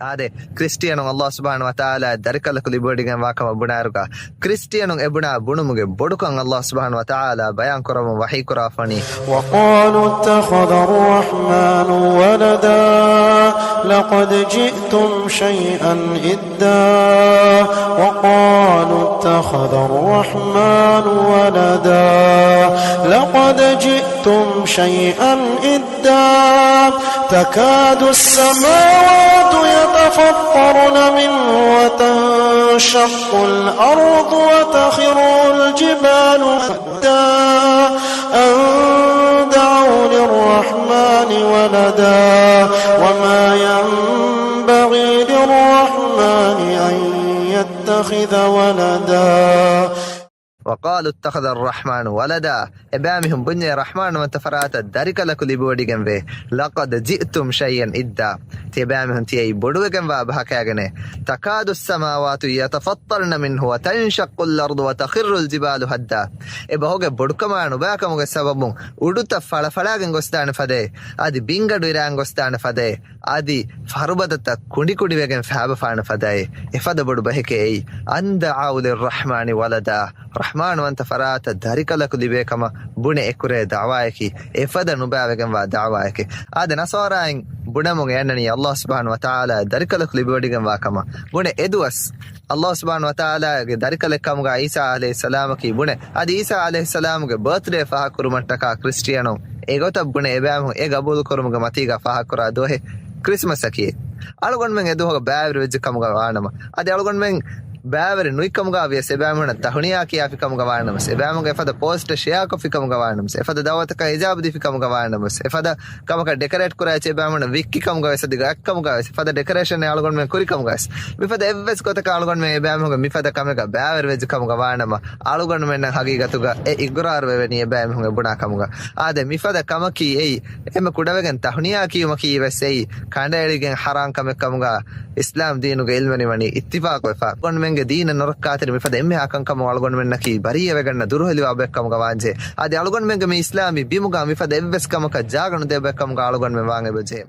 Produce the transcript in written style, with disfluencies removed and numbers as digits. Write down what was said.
ade Christian Allah subhanahu wa ta'ala darikalaku libodigen wakama bunaruka Christian ebuna bunumuge bodukan Allah subhanahu wa ta'ala bayan koramu wahi korafani wa qalu ittakhadha ar-rahmanu walada laqad ji'tum shay'an idda wa qalu ittakhadha ar-rahmanu walada laqad ji'tum shay'an idda takadu as-samawati يتفطرن منه وتنشق الأرض وتخر الجبال هدا أن دعوا للرحمن ولدا وما ينبغي للرحمن أن يتخذ ولدا وقالوا اتخذ الرحمن ولدا ابامهم بني الرحمن وتفرات درك لك لبوديگن وي لقد جئتم شيئا إدا تبامهم تي بودوگن وا بحكاگنه تكاد السماوات يتفطرن منه وتنشق الأرض وتخر الجبال هدا ابهوگه بودكمان باكموگه سببون උඩුත ඵලඵලාගෙන් ගොස්දාන ෆදේ আদি බින්ගඩු ඉරාන් ගොස්දාන ෆදේ আদি ෆරුබදත කුඩි කුඩි වෙගෙන් ෆාබ ෆාන ෆදේ එෆද බොඩු බහෙකේ අන්ද ආඋල් රහ්මානි වලදා රහ්මාන වන්ත ෆරාත දරිකලකු දිබේකම බුනේ එකුරේ දාවායකි එෆද නුබාවෙගෙන් වා දාවායකි ආද නසාරායින් බුණමුගේ යන්නනි අල්ලාහ් සුබ්හානහු වතාලා දරිකලකු ලිබවඩිගෙන් වාකම බුනේ එදුවස් Allah subhanahu wa ta'ala ge darikalekkam ga Isa alayhi salam ki bune adi Isa alayhi salam ge birthday faha kurumattaka Christiano egota bune ebam e gabul kurumuga matiga faha kura dohe Christmas aki algon men edoga baaver vejkam ga waanama adi algon men baaver nuikam ga vies ebam hona tahuniya ki afikam ga waanama ebam ge fada post share ko fikam ga waanama efada dawataka hijab di fikam ga waanama efada kamaka decorate kura che ebam hona wiki kam ga esadiga akkam ga efada decoration e algon men kurikam ga mifada evves kotaka algon men ebam hoga mifada kamaka baaver vejkam ga waanama algon men hagi gatuga e igrar veveni ebam hoga buna kam ga ade mifada kamaki ei ema kudawegen tahuniya ki maki vesei kanda eligen haram kamekam ga Islam deenu ge ilmani wani ittifaq wefa gon menge deena norakkaateri mifada emme akan kam algon men naki bariya weganna duruheli wabekkam ga wanje ade algon menge me islami bimuga mifada evves kamaka jaaganu debekkam ga algon men wange beje